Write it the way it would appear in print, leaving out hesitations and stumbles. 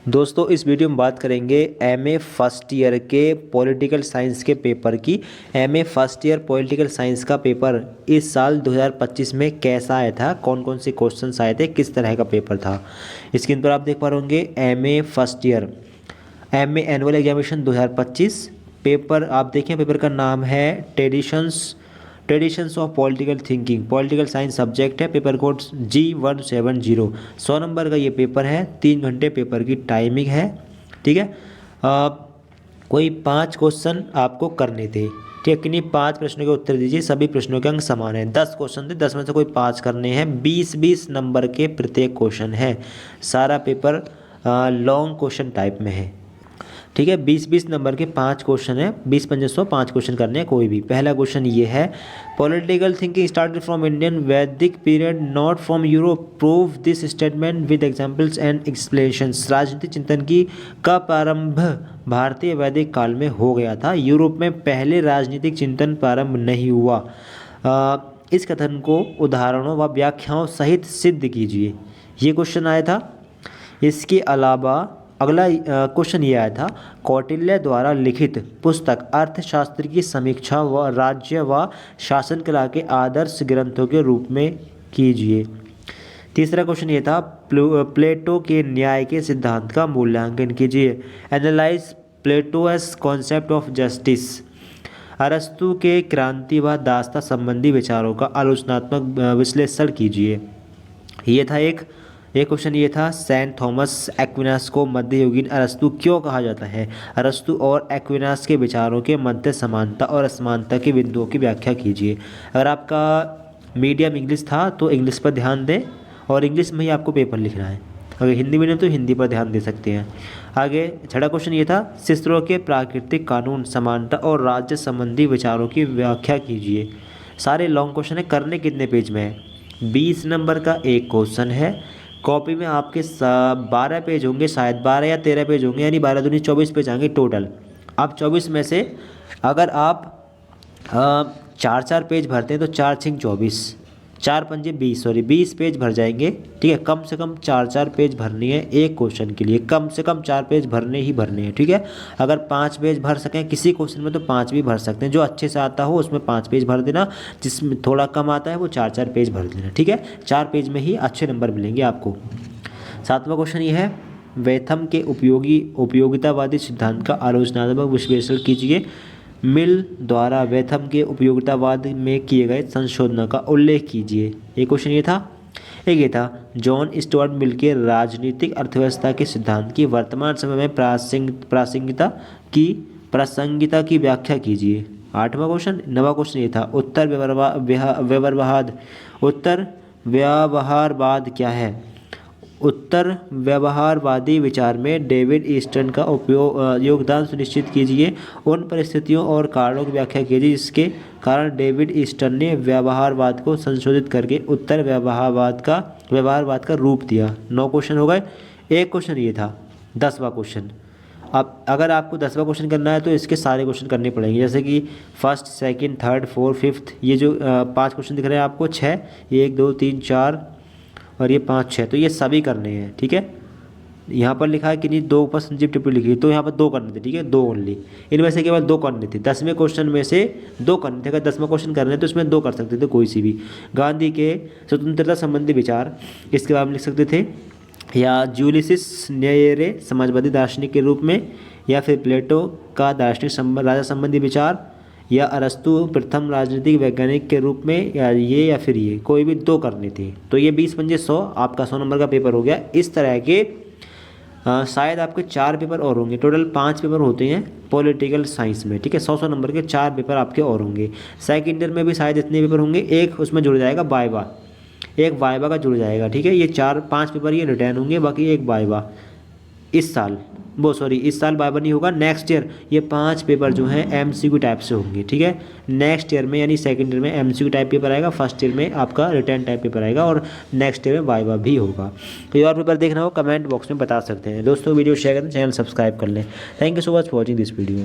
दोस्तों इस वीडियो में बात करेंगे एमए फर्स्ट ईयर के पॉलिटिकल साइंस के पेपर की। MA first year political science का पेपर इस साल 2025 में कैसा आया था, कौन कौन से क्वेश्चंस आए थे, किस तरह का पेपर था। स्क्रीन पर आप देख पा रहे होंगे MA first year MA annual examination 2025 paper. आप देखें पेपर का नाम है traditions of political thinking, political science subject है। पेपर कोड G170, 100 नंबर का ये पेपर है। 3 घंटे पेपर की टाइमिंग है, ठीक है। कोई 5 क्वेश्चन आपको करने थे, ठीक है। किन्हीं 5 प्रश्नों के उत्तर दीजिए। सभी प्रश्नों के अंक समान हैं। 10 क्वेश्चन थे, 10 में से कोई 5 करने हैं। 20-20 नंबर के प्रत्येक क्वेश्चन है। सारा पेपर लॉन्ग क्वेश्चन टाइप में है, ठीक है। 20-20 नंबर के 5 क्वेश्चन है। 20 पंजे 100, 5 क्वेश्चन करने हैं कोई भी। पहला क्वेश्चन ये है, political thinking started from Indian Vedic period not from Europe, prove this statement with examples and explanations. राजनीतिक चिंतन का प्रारंभ भारतीय वैदिक काल में हो गया था, यूरोप में पहले राजनीतिक चिंतन प्रारंभ नहीं हुआ। इस कथन को उदाहरणों व व्याख्याओं सहित सिद्ध कीजिए। ये क्वेश्चन आया था। इसके अलावा अगला क्वेश्चन ये आया था, कौटिल्य द्वारा लिखित पुस्तक अर्थशास्त्र की समीक्षा व राज्य व शासन कला के आदर्श ग्रंथों के रूप में कीजिए। तीसरा क्वेश्चन ये था, प्लेटो के न्याय के सिद्धांत का मूल्यांकन कीजिए। Analyse plateaus concept of justice. अरस्तु के क्रांति व दास्ता संबंधी विचारों का आलोचनात्मक विश्लेषण कीजिए। ये था एक क्वेश्चन ये था, सेंट थॉमस एक्विनास को मध्ययुगीन अरस्तु क्यों कहा जाता है। अरस्तु और एक्विनास के विचारों के मध्य समानता और असमानता के बिंदुओं की व्याख्या कीजिए। अगर आपका मीडियम इंग्लिश था तो इंग्लिश पर ध्यान दें और इंग्लिश में ही आपको पेपर लिखना है। अगर हिंदी मीडियम तो हिंदी पर ध्यान दे सकते हैं। आगे छठा क्वेश्चन ये था, शिस्त्रों के प्राकृतिक कानून, समानता और राज्य संबंधी विचारों की व्याख्या कीजिए। सारे लॉन्ग क्वेश्चन है। करने कितने पेज में है? 20 नंबर का एक क्वेश्चन है। कॉपी में आपके 12 पेज होंगे, शायद 12 या 13 पेज होंगे, यानी 12 दूनी 24 पेज आएंगे टोटल। अब 24 में से अगर आप 4-4 पेज भरते हैं तो 4×6 24, 4 पंजे 20 पेज भर जाएंगे, ठीक है। कम से कम 4-4 पेज भरनी है एक क्वेश्चन के लिए, कम से कम 4 पेज भरने ही भरने हैं, ठीक है। अगर 5 पेज भर सकें किसी क्वेश्चन में तो 5 भी भर सकते हैं। जो अच्छे से आता हो उसमें 5 पेज भर देना, जिसमें थोड़ा कम आता है वो 4-4 पेज भर देना, ठीक है। 4 पेज में ही अच्छे नंबर मिलेंगे आपको। 7वां क्वेश्चन ये है, वेथम के उपयोगितावादी सिद्धांत का आलोचनात्मक विश्लेषण कीजिए। मिल द्वारा वेथम के उपयोगितावाद में किए गए संशोधनों का उल्लेख कीजिए। एक क्वेश्चन ये था। एक ये था, जॉन स्टुअर्ट मिल के राजनीतिक अर्थव्यवस्था के सिद्धांत की वर्तमान समय में प्रासंगिकता की व्याख्या कीजिए। 8वां क्वेश्चन। 9वां क्वेश्चन ये था, उत्तर व्यवहारवाद क्या है। उत्तर व्यवहारवादी विचार में डेविड ईस्टर्न का योगदान सुनिश्चित कीजिए। उन परिस्थितियों और कारणों की व्याख्या कीजिए जिसके कारण डेविड ईस्टर्न ने व्यवहारवाद को संशोधित करके उत्तर व्यवहारवाद का रूप दिया। 9 क्वेश्चन हो गए। एक क्वेश्चन ये था 10वां क्वेश्चन। अब अगर आपको 10वां क्वेश्चन करना है तो इसके सारे क्वेश्चन करने पड़ेंगे, जैसे कि first, second, third, fourth, fifth. ये जो 5 क्वेश्चन दिख रहे हैं आपको, 6, 1 2 3 4 और ये 5 6, तो ये सभी करने हैं, ठीक है। यहाँ पर लिखा है कि नहीं 2 ऊपर संजीव टिप्पणी लिखी, तो यहाँ पर 2 करने थे, ठीक है, 2 ओनली। इनमें से केवल 2 करने थे। 10वें क्वेश्चन में से 2 करने थे। अगर 10वां क्वेश्चन करने तो इसमें 2 कर सकते थे, कोई सी भी। गांधी के स्वतंत्रता संबंधी विचार, इसके बारे में लिख सकते थे, या जूलियस न्येरे समाजवादी दार्शनिक के रूप में, या फिर प्लेटो का दार्शनिक राजा संबंधी विचार, या अरस्तु प्रथम राजनीतिक वैज्ञानिक के रूप में, या फिर ये कोई भी 2 करनी थी। तो ये 20 पंजे 100 आपका 100 नंबर का पेपर हो गया। इस तरह के शायद आपके 4 पेपर और होंगे। टोटल 5 पेपर होते हैं पॉलिटिकल साइंस में, ठीक है। 100 नंबर के 4 पेपर आपके और होंगे। सेकंड ईयर में भी शायद इतने पेपर होंगे। एक उसमें जुड़ जाएगा वाइवा, एक वाइवा का जुड़ जाएगा, ठीक है। ये 4-5 पेपर ये रिटर्न होंगे, बाकी एक वाइवा इस साल इस साल वाइवा नहीं होगा, नेक्स्ट ईयर ये 5 पेपर जो हैं MCQ टाइप से होंगे, ठीक है। नेक्स्ट ईयर में यानी सेकंड ईयर में MCQ टाइप पेपर आएगा, फर्स्ट ईयर में आपका रिटर्न टाइप पेपर आएगा और नेक्स्ट ईयर में वाइवा भी होगा। कोई और पेपर देखना हो कमेंट बॉक्स में बता सकते हैं। दोस्तों वीडियो शेयर करें, चैनल सब्सक्राइब कर लें। Thank you so much for watching this video.